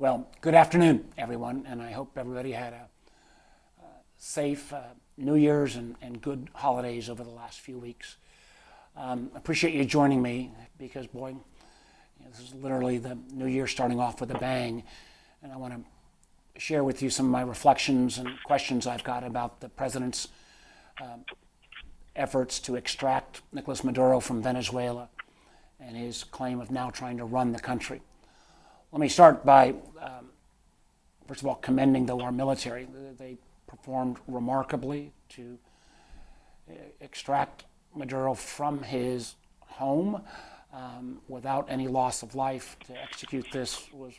Well, good afternoon, everyone, and I hope everybody had a safe New Year's and good holidays over the last few weeks. Appreciate you joining me because, boy, this is literally the New Year starting off with a bang, and I want to share with you some of my reflections and questions I've got about the president's efforts to extract Nicolas Maduro from Venezuela and his claim of now trying to run the country. Let me start by, first of all, commending our military. They performed remarkably to extract Maduro from his home without any loss of life. To execute this was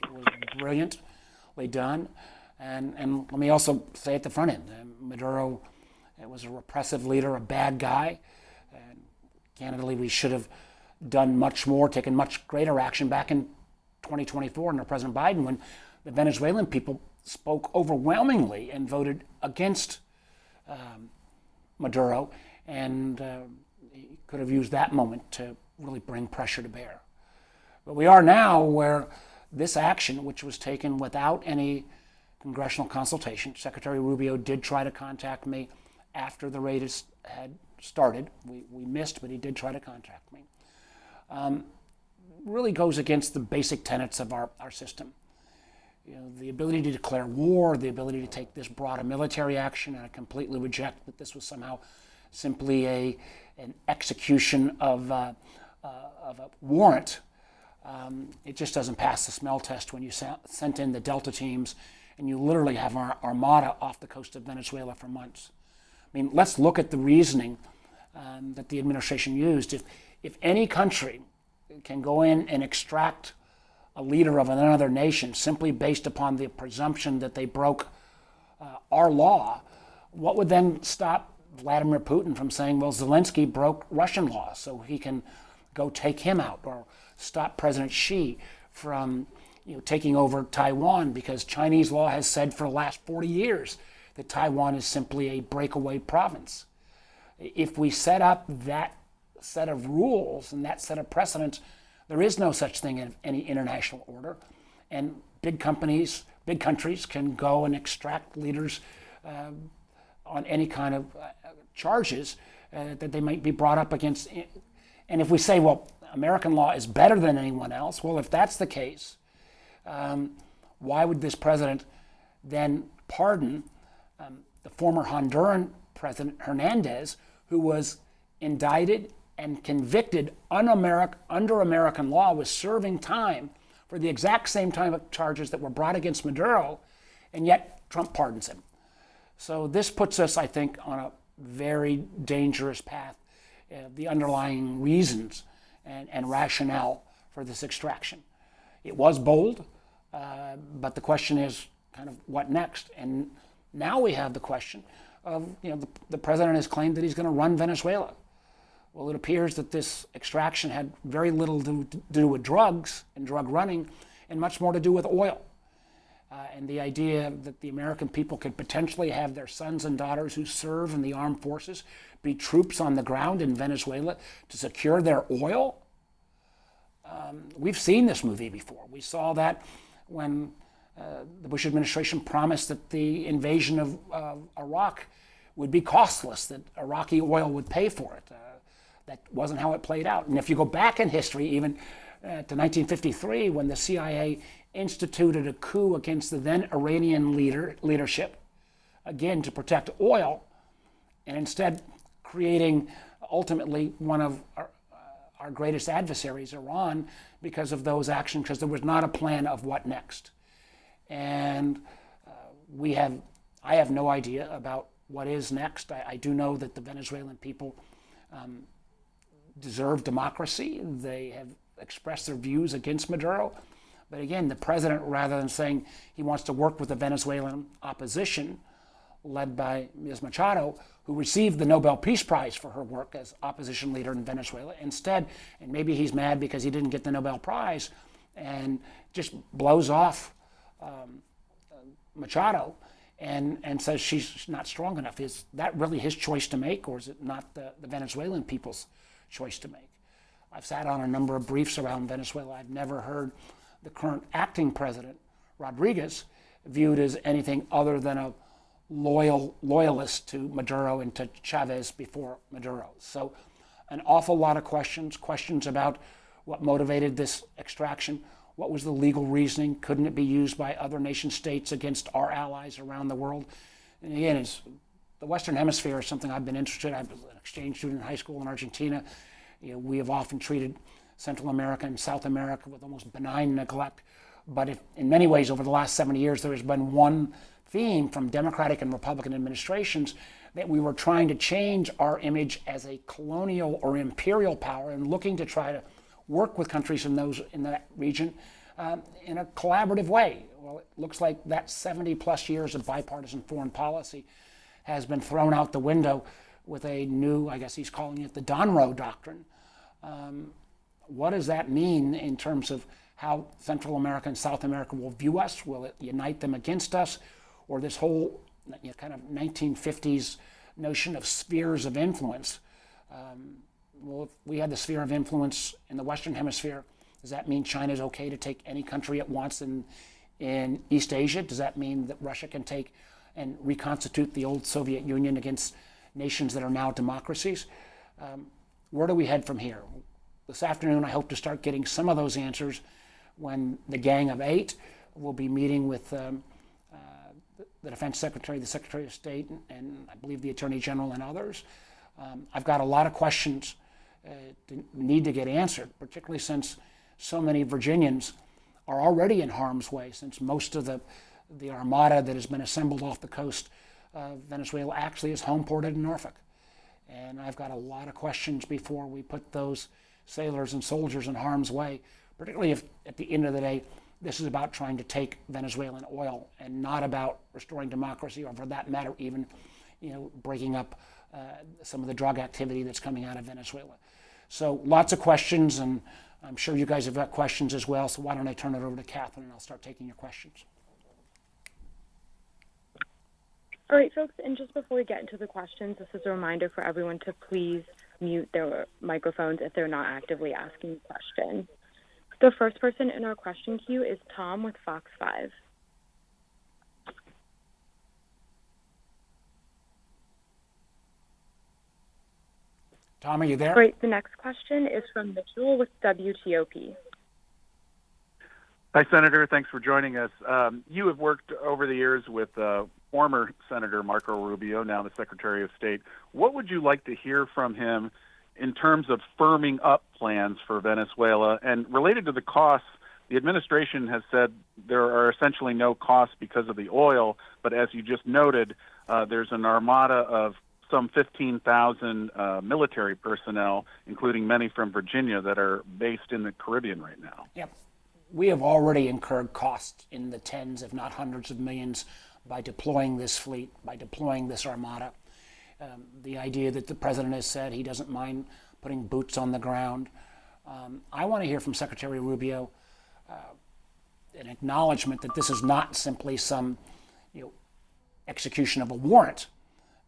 brilliantly done. And let me also say at the front end, Maduro was a repressive leader, a bad guy. And candidly, we should have done much more, taken much greater action back in 2024 under President Biden, when the Venezuelan people spoke overwhelmingly and voted against Maduro, and he could have used that moment to really bring pressure to bear. But we are now where this action, which was taken without any congressional consultation, Secretary Rubio did try to contact me after the raid had started. We missed, but he did try to contact me. Really goes against the basic tenets of our system. The ability to declare war, the ability to take this broad a military action, and I completely reject that this was somehow simply an execution of a warrant. It just doesn't pass the smell test when you sent in the Delta teams and you literally have our armada off the coast of Venezuela for months. I mean, let's look at the reasoning that the administration used. If any country can go in and extract a leader of another nation simply based upon the presumption that they broke our law, what would then stop Vladimir Putin from saying, well, Zelensky broke Russian law, so he can go take him out, or stop President Xi from taking over Taiwan, because Chinese law has said for the last 40 years that Taiwan is simply a breakaway province. If we set up that set of rules and that set of precedents, there is no such thing in any international order, and big countries can go and extract leaders on any kind of charges that they might be brought up against. And if we say, well, American law is better than anyone else, well, if that's the case, why would this president then pardon the former Honduran President Hernandez, who was indicted and convicted under American law, was serving time for the exact same type of charges that were brought against Maduro, and yet Trump pardons him? So this puts us, I think, on a very dangerous path, the underlying reasons and rationale for this extraction. It was bold, but the question is kind of what next? And now we have the question of, the president has claimed that he's going to run Venezuela. Well, it appears that this extraction had very little to do with drugs and drug running, and much more to do with oil. And the idea that the American people could potentially have their sons and daughters who serve in the armed forces be troops on the ground in Venezuela to secure their oil. We've seen this movie before. We saw that when the Bush administration promised that the invasion of Iraq would be costless, that Iraqi oil would pay for it. That wasn't how it played out. And if you go back in history, even to 1953, when the CIA instituted a coup against the then Iranian leadership, again to protect oil, and instead creating ultimately one of our greatest adversaries, Iran, because of those actions, because there was not a plan of what next. And I have no idea about what is next. I do know that the Venezuelan people deserve democracy. They have expressed their views against Maduro. But again, the president, rather than saying he wants to work with the Venezuelan opposition, led by Ms. Machado, who received the Nobel Peace Prize for her work as opposition leader in Venezuela, instead, and maybe he's mad because he didn't get the Nobel Prize, and just blows off Machado and says she's not strong enough. Is that really his choice to make, or is it not the Venezuelan people's choice to make? I've sat on a number of briefs around Venezuela. I've never heard the current acting president Rodriguez viewed as anything other than a loyalist to Maduro and to Chavez before Maduro. So an awful lot of questions about what motivated this extraction, what was the legal reasoning, couldn't it be used by other nation states against our allies around the world? And again, the Western Hemisphere is something I've been interested in. I was an exchange student in high school in Argentina. We have often treated Central America and South America with almost benign neglect. But in many ways, over the last 70 years, there has been one theme from Democratic and Republican administrations that we were trying to change our image as a colonial or imperial power and looking to try to work with countries in that region in a collaborative way. Well, it looks like that 70 plus years of bipartisan foreign policy has been thrown out the window with a new, I guess he's calling it the Donroe Doctrine. What does that mean in terms of how Central America and South America will view us? Will it unite them against us? Or this whole kind of 1950s notion of spheres of influence? Well, if we had the sphere of influence in the Western Hemisphere, does that mean China's okay to take any country it wants in East Asia? Does that mean that Russia can take and reconstitute the old Soviet Union against nations that are now democracies? Where do we head from here? This afternoon, I hope to start getting some of those answers when the Gang of Eight will be meeting with the Defense Secretary, the Secretary of State, and I believe the Attorney General and others. I've got a lot of questions need to get answered, particularly since so many Virginians are already in harm's way, since most of the armada that has been assembled off the coast of Venezuela actually is home ported in Norfolk. And I've got a lot of questions before we put those sailors and soldiers in harm's way, particularly if at the end of the day this is about trying to take Venezuelan oil and not about restoring democracy, or for that matter even breaking up some of the drug activity that's coming out of Venezuela. So lots of questions, and I'm sure you guys have got questions as well, so why don't I turn it over to Catherine and I'll start taking your questions. All right, folks, and just before we get into the questions, this is a reminder for everyone to please mute their microphones if they're not actively asking a question. The first person in our question queue is Tom with Fox 5. Tom, are you there? Great. The next question is from Mitchell with WTOP. Hi, Senator. Thanks for joining us. You have worked over the years with former Senator Marco Rubio, now the Secretary of State. What would you like to hear from him in terms of firming up plans for Venezuela? And related to the costs, the administration has said there are essentially no costs because of the oil, but as you just noted, there's an armada of some 15,000 military personnel, including many from Virginia, that are based in the Caribbean right now. Yep. We have already incurred costs in the tens, if not hundreds of millions, by deploying this fleet, by deploying this armada. The idea that the president has said he doesn't mind putting boots on the ground. I want to hear from Secretary Rubio an acknowledgement that this is not simply some execution of a warrant.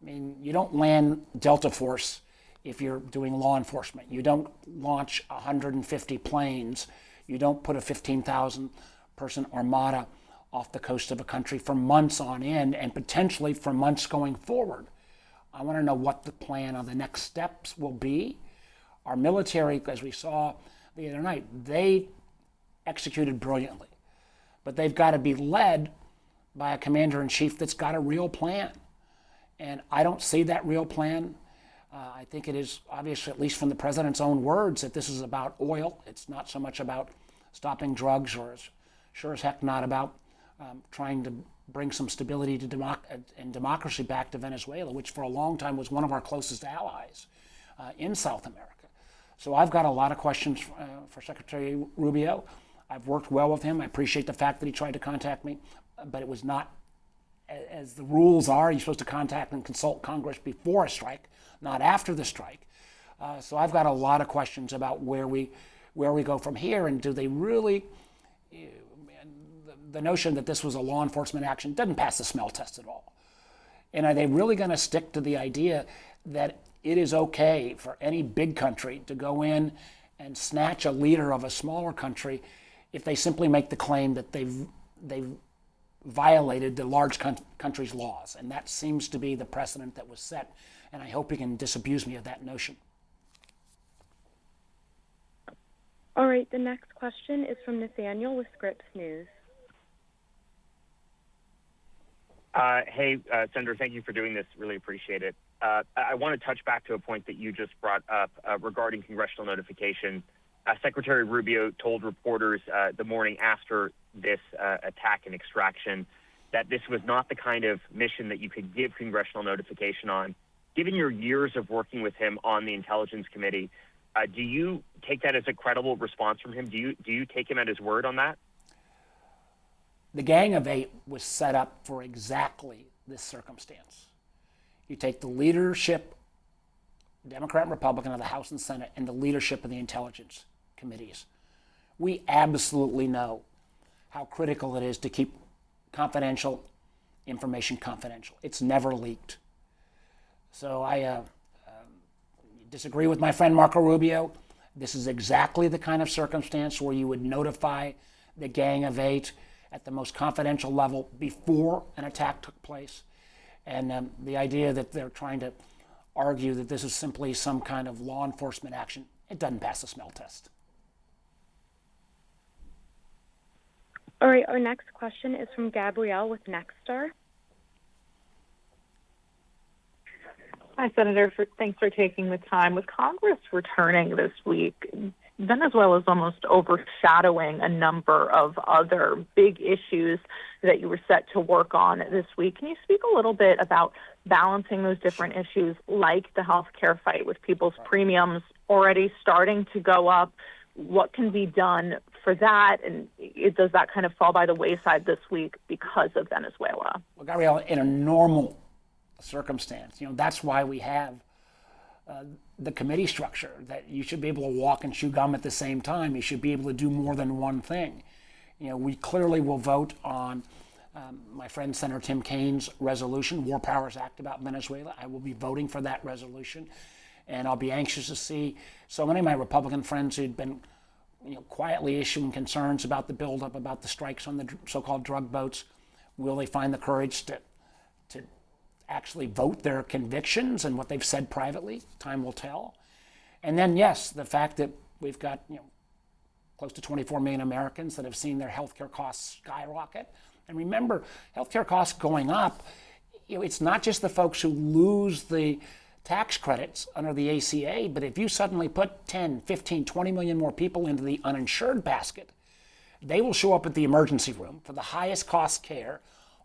I mean, you don't land Delta Force if you're doing law enforcement. You don't launch 150 planes. You don't put a 15,000 person armada off the coast of a country for months on end and potentially for months going forward. I want to know what the plan on the next steps will be. Our military, as we saw the other night, they executed brilliantly, but they've got to be led by a commander-in-chief that's got a real plan. And I don't see that real plan. I think it is obvious, at least from the president's own words, that this is about oil. It's not so much about stopping drugs, or sure as heck not about trying to bring some stability to and democracy back to Venezuela, which for a long time was one of our closest allies in South America. So I've got a lot of questions for Secretary Rubio. I've worked well with him. I appreciate the fact that he tried to contact me, but it was not, as the rules are, you're supposed to contact and consult Congress before a strike, not after the strike. So I've got a lot of questions about where we go from here, and do they really, the notion that this was a law enforcement action doesn't pass the smell test at all. And are they really going to stick to the idea that it is okay for any big country to go in and snatch a leader of a smaller country if they simply make the claim that they've they've violated the large country's laws. And that seems to be the precedent that was set. And I hope you can disabuse me of that notion. All right, the next question is from Nathaniel with Scripps News. Hey, Senator, thank you for doing this. Really appreciate it. I want to touch back to a point that you just brought up regarding congressional notification. Secretary Rubio told reporters the morning after this attack and extraction that this was not the kind of mission that you could give congressional notification on. Given your years of working with him on the Intelligence Committee, do you take that as a credible response from him? Do you take him at his word on that? The Gang of Eight was set up for exactly this circumstance. You take the leadership, Democrat and Republican, of the House and Senate, and the leadership of the intelligence committees. We absolutely know how critical it is to keep confidential information confidential. It's never leaked. So I disagree with my friend Marco Rubio. This is exactly the kind of circumstance where you would notify the Gang of Eight at the most confidential level before an attack took place. And the idea that they're trying to argue that this is simply some kind of law enforcement action, it doesn't pass the smell test. All right, our next question is from Gabrielle with Nexstar. Hi, Senator. Thanks for taking the time. With Congress returning this week, Venezuela is almost overshadowing a number of other big issues that you were set to work on this week. Can you speak a little bit about balancing those different issues, like the health care fight, with people's premiums already starting to go up? What can be done for that? And does that kind of fall by the wayside this week because of Venezuela? Well, Gabrielle, in a normal circumstance, that's why we have the committee structure, that you should be able to walk and chew gum at the same time. You should be able to do more than one thing. We clearly will vote on my friend Senator Tim Kaine's resolution, War Powers Act, about Venezuela. I will be voting for that resolution, and I'll be anxious to see so many of my Republican friends who'd been quietly issuing concerns about the buildup, about the strikes on the so-called drug boats. Will they find the courage to actually vote their convictions and what they've said privately? Time will tell. And then, yes, the fact that we've got close to 24 million Americans that have seen their healthcare costs skyrocket. And remember, healthcare costs going up, it's not just the folks who lose the tax credits under the ACA, but if you suddenly put 10, 15, 20 million more people into the uninsured basket, they will show up at the emergency room for the highest cost care,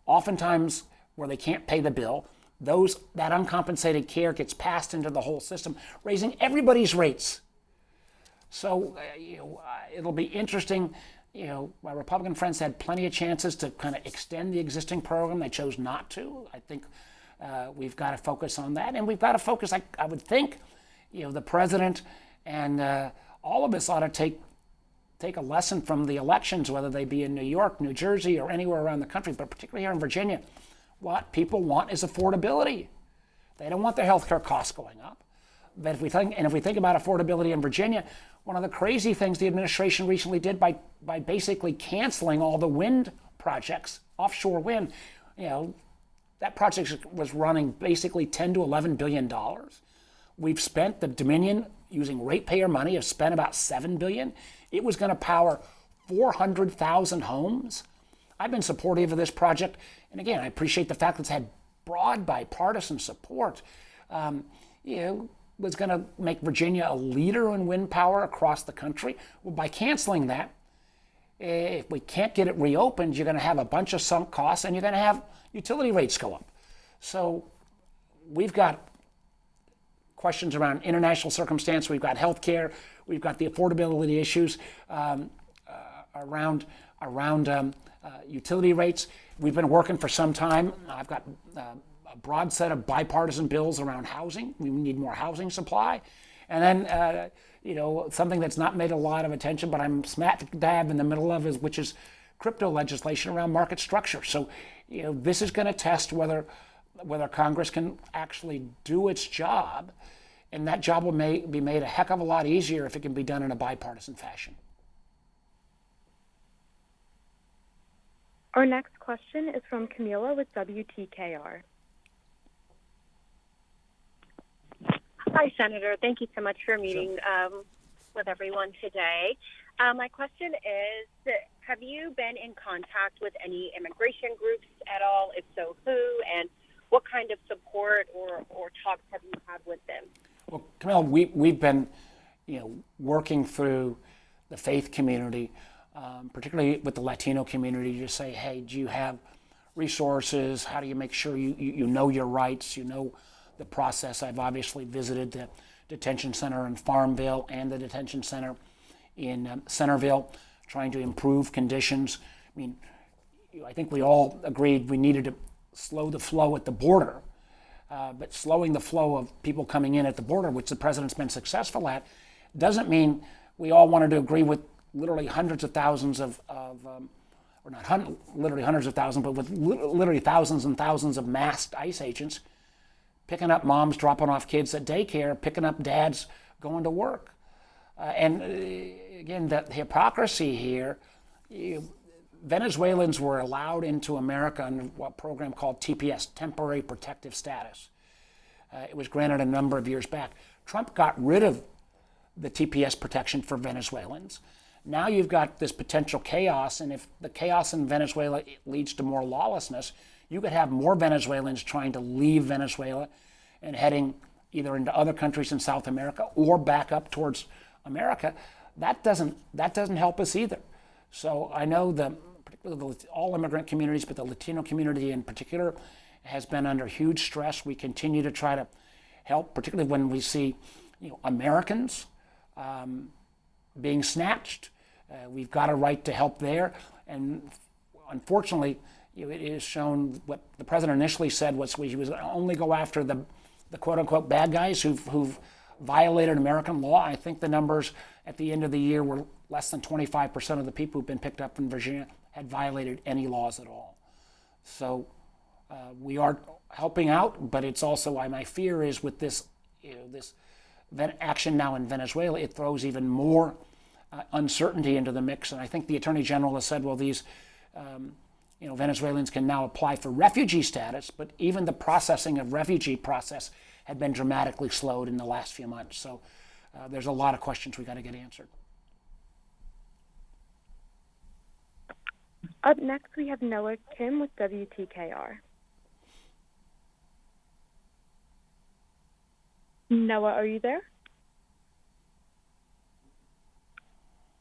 oftentimes where they can't pay the bill. That uncompensated care gets passed into the whole system, raising everybody's rates. So it'll be interesting. My Republican friends had plenty of chances to kind of extend the existing program. They chose not to. I think we've got to focus on that, and we've got to focus. I would think, the president and all of us ought to take a lesson from the elections, whether they be in New York, New Jersey, or anywhere around the country, but particularly here in Virginia. What people want is affordability. They don't want their health care costs going up. But if we think about affordability in Virginia, one of the crazy things the administration recently did by basically canceling all the wind projects, offshore wind, that project was running basically $10 to $11 billion. We've spent, the Dominion, using ratepayer money, have spent about $7 billion. It was going to power 400,000 homes. I've been supportive of this project, and again, I appreciate the fact that it's had broad bipartisan support. Was going to make Virginia a leader in wind power across the country. Well, by canceling that, if we can't get it reopened, you're going to have a bunch of sunk costs, and you're going to have utility rates go up. So we've got questions around international circumstance. We've got health care. We've got the affordability issues around utility rates. We've been working for some time. I've got a broad set of bipartisan bills around housing. We need more housing supply. And then, something that's not made a lot of attention, but I'm smack dab in the middle of, which is crypto legislation around market structure. So, this is going to test whether Congress can actually do its job, and that job will be made a heck of a lot easier if it can be done in a bipartisan fashion. Our next question is from Camila with WTKR. Hi, Senator. Thank you so much for meeting with everyone today. My question is, have you been in contact with any immigration groups at all? If so, who? And what kind of support or talks have you had with them? Well, Camille, we've been, working through the faith community, particularly with the Latino community, to say, hey, do you have resources? How do you make sure you know your rights? You know the process. I've obviously visited the detention center in Farmville and the detention center in Centerville, trying to improve conditions. I mean, I think we all agreed we needed to slow the flow at the border, but slowing the flow of people coming in at the border, which the president's been successful at, doesn't mean we all wanted to agree with literally hundreds of thousands or not literally hundreds of thousands, but with literally thousands and thousands of masked ICE agents picking up moms, dropping off kids at daycare, picking up dads going to work. Again, the hypocrisy here, Venezuelans were allowed into America under a program called TPS, Temporary Protective Status. It was granted a number of years back. Trump got rid of the TPS protection for Venezuelans. Now you've got this potential chaos, and if the chaos in Venezuela leads to more lawlessness, you could have more Venezuelans trying to leave Venezuela and heading either into other countries in South America or back up towards America. That doesn't help us either. So I know particularly all immigrant communities, but the Latino community in particular, has been under huge stress. We continue to try to help, particularly when we see, Americans being snatched. We've got a right to help there, and unfortunately, it is shown what the president initially said was he was only go after the quote-unquote bad guys who've violated American law. I think the numbers at the end of the year were less than 25% of the people who've been picked up in Virginia had violated any laws at all. So we are helping out, but it's also my fear is with this this action now in Venezuela, it throws even more uncertainty into the mix. And I think the Attorney General has said, well, these Venezuelans can now apply for refugee status, but even the processing of refugee process had been dramatically slowed in the last few months. So there's a lot of questions we got to get answered. Up next, we have Noah Kim with WTKR. Noah, are you there?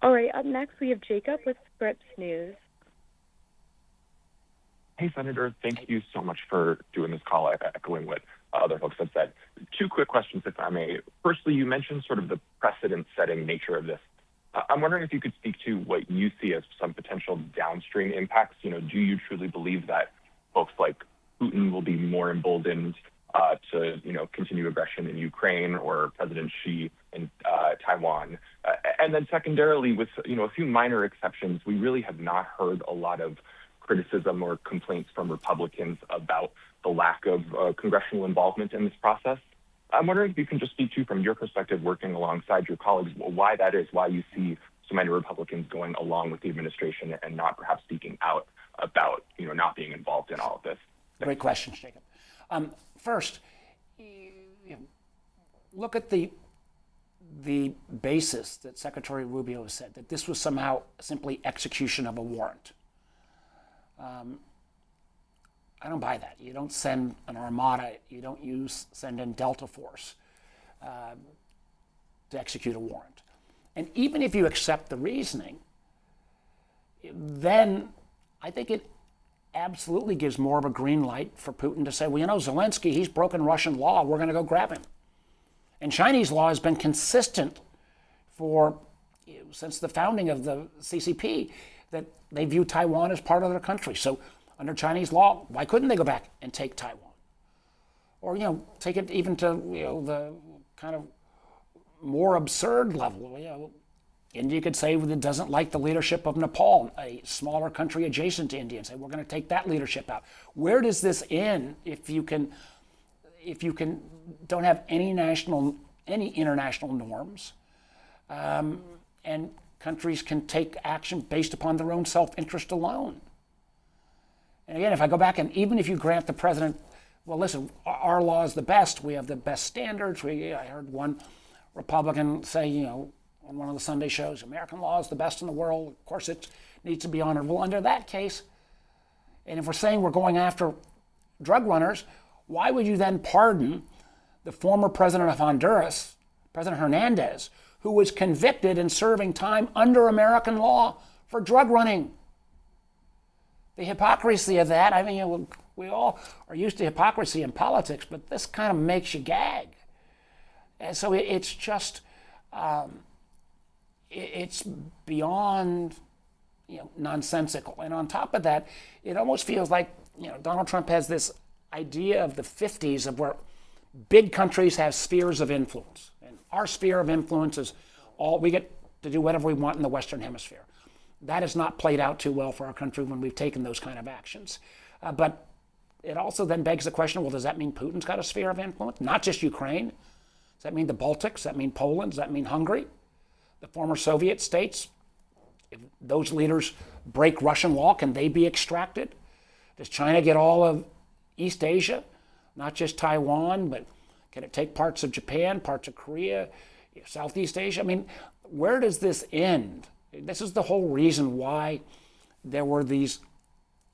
All right, up next, we have Jacob with Scripps News. Hey, Senator, thank you so much for doing this call, echoing what other folks have said. Two quick questions, if I may. Firstly, you mentioned sort of the precedent-setting nature of this. I'm wondering if you could speak to what you see as some potential downstream impacts. Do you truly believe that folks like Putin will be more emboldened to, continue aggression in Ukraine, or President Xi in Taiwan? And then secondarily, with, a few minor exceptions, we really have not heard a lot of criticism or complaints from Republicans about the lack of congressional involvement in this process. I'm wondering if you can just speak to, from your perspective, working alongside your colleagues, why that is, why you see so many Republicans going along with the administration and not perhaps speaking out about, not being involved in all of this. Great questions, Jacob. First, look at the basis that Secretary Rubio has said, that this was somehow simply execution of a warrant. I don't buy that. You don't send an armada, you don't send in Delta Force to execute a warrant. And even if you accept the reasoning, then I think it absolutely gives more of a green light for Putin to say, well, Zelensky, he's broken Russian law, we're going to go grab him. And Chinese law has been consistent since the founding of the CCP, that they view Taiwan as part of their country. So under Chinese law, why couldn't they go back and take Taiwan? Or, take it even to, the kind of more absurd level. India could say that it doesn't like the leadership of Nepal, a smaller country adjacent to India, and say, we're going to take that leadership out. Where does this end if you don't have any international norms, and countries can take action based upon their own self-interest alone? And again, if I go back and even if you grant the president, well, listen, our law is the best. We have the best standards. I heard one Republican say, on one of the Sunday shows, American law is the best in the world. Of course, it needs to be honored. Well, under that case, and if we're saying we're going after drug runners, why would you then pardon the former president of Honduras, President Hernandez, who was convicted and serving time under American law for drug running? The hypocrisy of that, I mean, we all are used to hypocrisy in politics, but this kind of makes you gag. And so it's just, it's beyond nonsensical. And on top of that, it almost feels like Donald Trump has this idea of the 50s of where big countries have spheres of influence. And our sphere of influence is all, we get to do whatever we want in the Western Hemisphere. That has not played out too well for our country when we've taken those kind of actions. But it also then begs the question, well, does that mean Putin's got a sphere of influence? Not just Ukraine. Does that mean the Baltics? Does that mean Poland? Does that mean Hungary? The former Soviet states? If those leaders break Russian law, can they be extracted? Does China get all of East Asia? Not just Taiwan, but can it take parts of Japan, parts of Korea, Southeast Asia? I mean, where does this end? This is the whole reason why there were these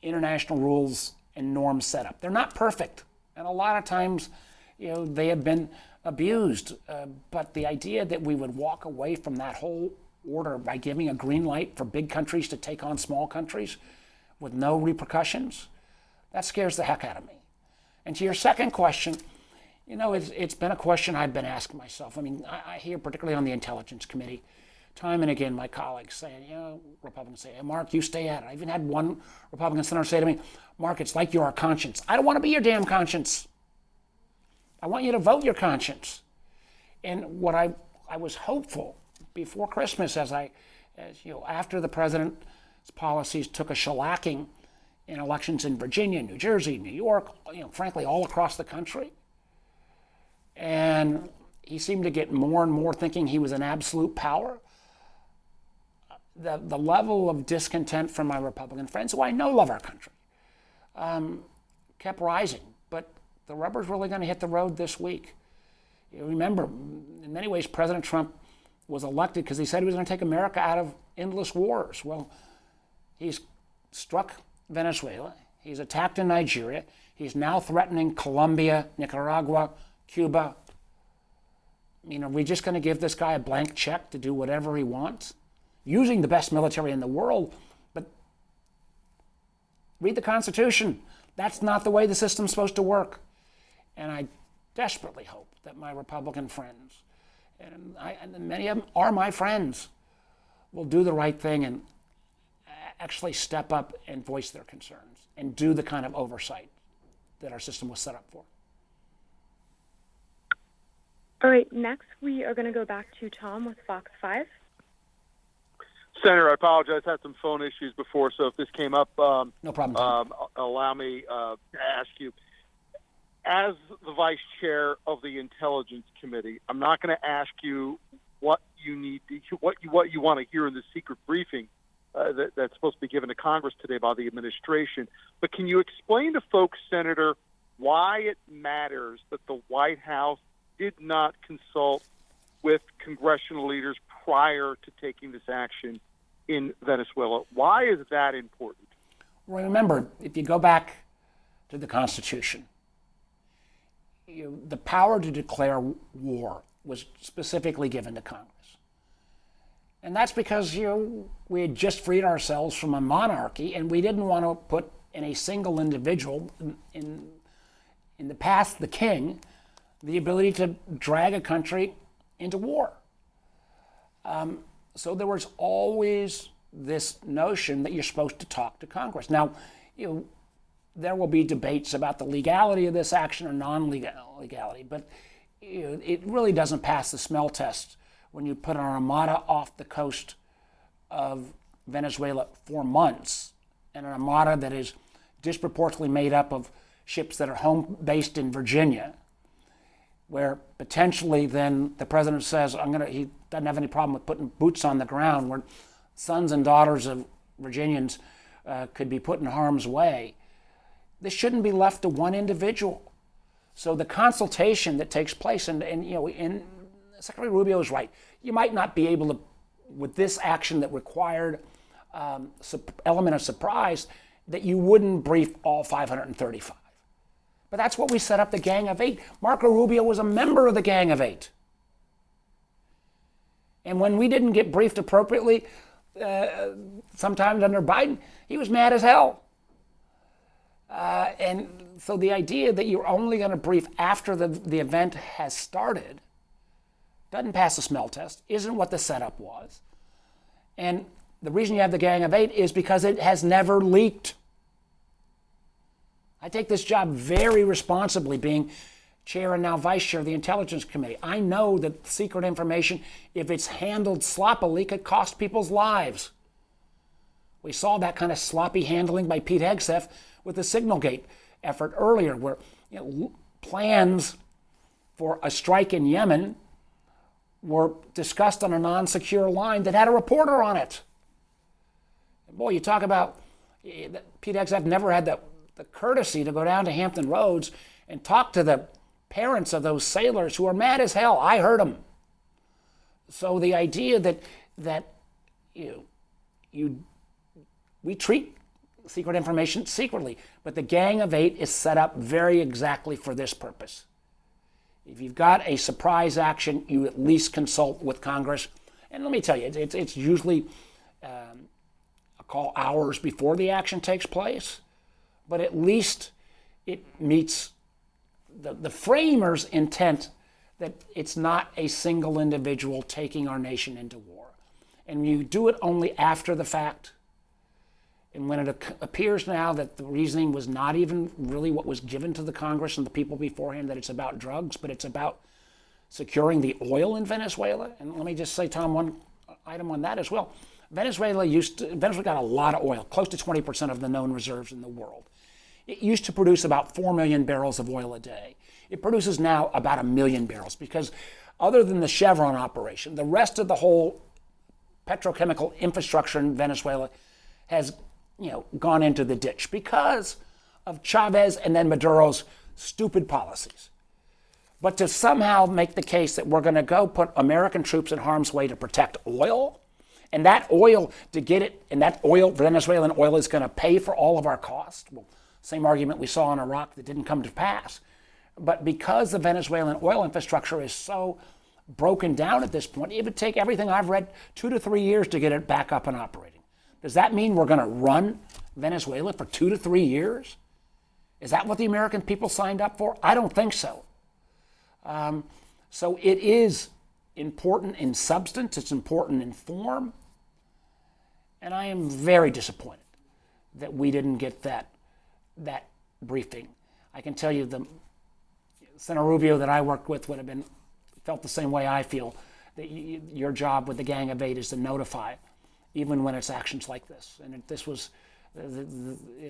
international rules and norms set up. They're not perfect, and a lot of times, they have been abused. But the idea that we would walk away from that whole order by giving a green light for big countries to take on small countries with no repercussions, that scares the heck out of me. And to your second question, it's been a question I've been asking myself. I mean, I hear particularly on the Intelligence Committee, time and again, my colleagues saying, Republicans say, hey, Mark, you stay at it. I even had one Republican senator say to me, Mark, it's like you're our conscience. I don't want to be your damn conscience. I want you to vote your conscience. And what I was hopeful before Christmas, after the president's policies took a shellacking in elections in Virginia, New Jersey, New York, frankly, all across the country. And he seemed to get more and more thinking he was an absolute power. The level of discontent from my Republican friends, who I know love our country, kept rising. But the rubber's really going to hit the road this week. Remember, in many ways, President Trump was elected because he said he was going to take America out of endless wars. Well, he's struck Venezuela. He's attacked in Nigeria. He's now threatening Colombia, Nicaragua, Cuba. Are we just going to give this guy a blank check to do whatever he wants? Using the best military in the world, but read the Constitution. That's not the way the system's supposed to work. And I desperately hope that my Republican friends, and many of them are my friends, will do the right thing and actually step up and voice their concerns and do the kind of oversight that our system was set up for. All right, next we are going to go back to Tom with Fox 5. Senator, I apologize. I had some phone issues before, so if this came up, no problem. Allow me to ask you. As the vice chair of the Intelligence Committee, I'm not going to ask you what you need, what you want to hear in the secret briefing that's supposed to be given to Congress today by the administration. But can you explain to folks, Senator, why it matters that the White House did not consult with congressional leaders prior to taking this action in Venezuela? Why is that important? Well, remember, if you go back to the Constitution, the power to declare war was specifically given to Congress. And that's because we had just freed ourselves from a monarchy, and we didn't want to put in a single individual, in the past, the king, the ability to drag a country into war. So there was always this notion that you're supposed to talk to Congress. Now, there will be debates about the legality of this action or non-legality, but it really doesn't pass the smell test when you put an armada off the coast of Venezuela for months, and an armada that is disproportionately made up of ships that are home-based in Virginia, where potentially then the president says, he doesn't have any problem with putting boots on the ground, where sons and daughters of Virginians could be put in harm's way. This shouldn't be left to one individual. So the consultation that takes place, and Secretary Rubio is right. You might not be able to, with this action that required element of surprise, that you wouldn't brief all 535. But that's what we set up the Gang of Eight. Marco Rubio was a member of the Gang of Eight. And when we didn't get briefed appropriately, sometimes under Biden, he was mad as hell. And so the idea that you're only going to brief after the event has started doesn't pass the smell test, isn't what the setup was. And the reason you have the Gang of Eight is because it has never leaked. I take this job very responsibly, being chair and now vice chair of the Intelligence Committee. I know that secret information, if it's handled sloppily, could cost people's lives. We saw that kind of sloppy handling by Pete Hegseth with the Signalgate effort earlier, where plans for a strike in Yemen were discussed on a non-secure line that had a reporter on it. Boy, you talk about Pete Hegseth never had the courtesy to go down to Hampton Roads and talk to the parents of those sailors who are mad as hell. I heard them. So the idea that we treat secret information secretly, but the Gang of Eight is set up very exactly for this purpose. If you've got a surprise action, you at least consult with Congress. And let me tell you, it's usually a call hours before the action takes place, but at least it meets the framers' intent that it's not a single individual taking our nation into war. And you do it only after the fact. And when it appears now that the reasoning was not even really what was given to the Congress and the people beforehand, that it's about drugs, but it's about securing the oil in Venezuela. And let me just say, Tom, one item on that as well. Venezuela got a lot of oil, close to 20% of the known reserves in the world. It used to produce about 4 million barrels of oil a day. It produces now about 1 million barrels because other than the Chevron operation, the rest of the whole petrochemical infrastructure in Venezuela has gone into the ditch because of Chavez and then Maduro's stupid policies. But to somehow make the case that we're going to go put American troops in harm's way to protect oil, and that oil, to get it, and that oil, Venezuelan oil, is going to pay for all of our costs. Well, same argument we saw in Iraq that didn't come to pass. But because the Venezuelan oil infrastructure is so broken down at this point, it would take everything I've read 2 to 3 years to get it back up and operating. Does that mean we're going to run Venezuela for 2 to 3 years? Is that what the American people signed up for? I don't think so. So it is important in substance, it's important in form, and I am very disappointed that we didn't get that briefing. I can tell you the Senator Rubio that I worked with would have felt the same way I feel, that your job with the Gang of Eight is to notify, even when it's actions like this. And it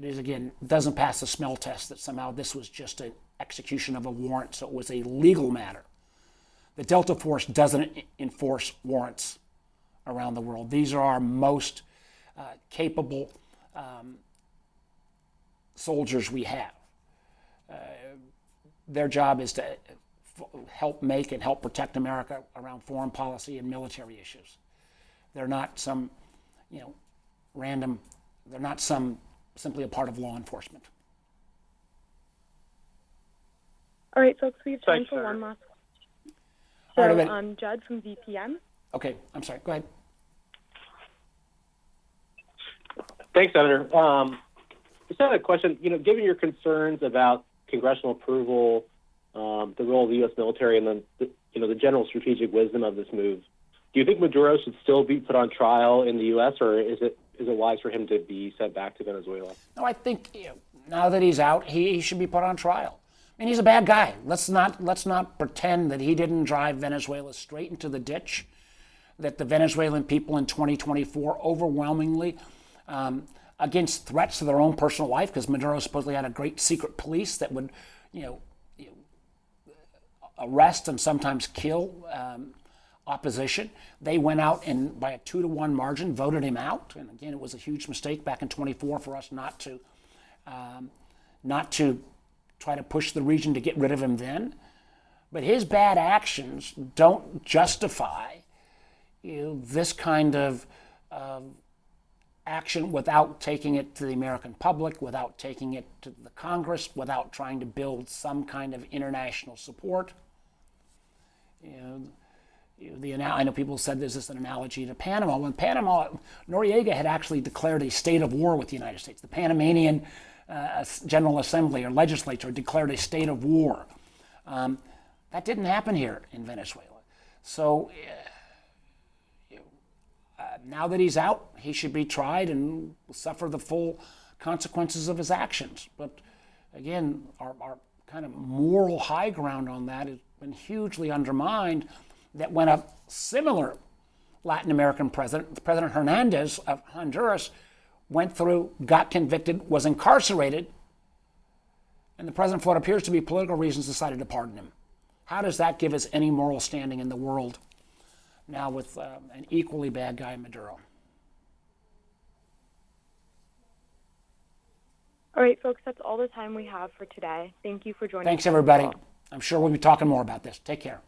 is, again, doesn't pass the smell test that somehow this was just an execution of a warrant, so it was a legal matter. The Delta Force doesn't enforce warrants around the world. These are our most capable soldiers we have. Their job is to help make and help protect America around foreign policy and military issues. They're not some, random, they're not simply a part of law enforcement. All right, folks, we have time Thanks, for Senator. one last question. All right, So, everybody. Judd from VPM. Okay, I'm sorry, go ahead. Thanks, Senator. Just had a question. Given your concerns about congressional approval, the role of the U.S. military, and then the general strategic wisdom of this move, do you think Maduro should still be put on trial in the U.S., or is it wise for him to be sent back to Venezuela? No, I think now that he's out, he should be put on trial. I mean, he's a bad guy. Let's not pretend that he didn't drive Venezuela straight into the ditch, that the Venezuelan people in 2024 overwhelmingly, against threats to their own personal life, because Maduro supposedly had a great secret police that would, arrest and sometimes kill opposition. They went out and by a 2-1 margin voted him out. And again, it was a huge mistake back in 24 for us not to not to try to push the region to get rid of him then. But his bad actions don't justify this kind of action without taking it to the American public, without taking it to the Congress, without trying to build some kind of international support. I know people said this is an analogy to Panama. When Panama, Noriega had actually declared a state of war with the United States. The Panamanian General Assembly or legislature declared a state of war. That didn't happen here in Venezuela. So now that he's out, he should be tried and suffer the full consequences of his actions. But again, our kind of moral high ground on that has been hugely undermined. That when a similar Latin American president, President Hernandez of Honduras, went through, got convicted, was incarcerated, and the president, for what appears to be political reasons, decided to pardon him. How does that give us any moral standing in the world now with an equally bad guy, Maduro? All right, folks, that's all the time we have for today. Thank you for joining us. Thanks, everybody. I'm sure we'll be talking more about this. Take care.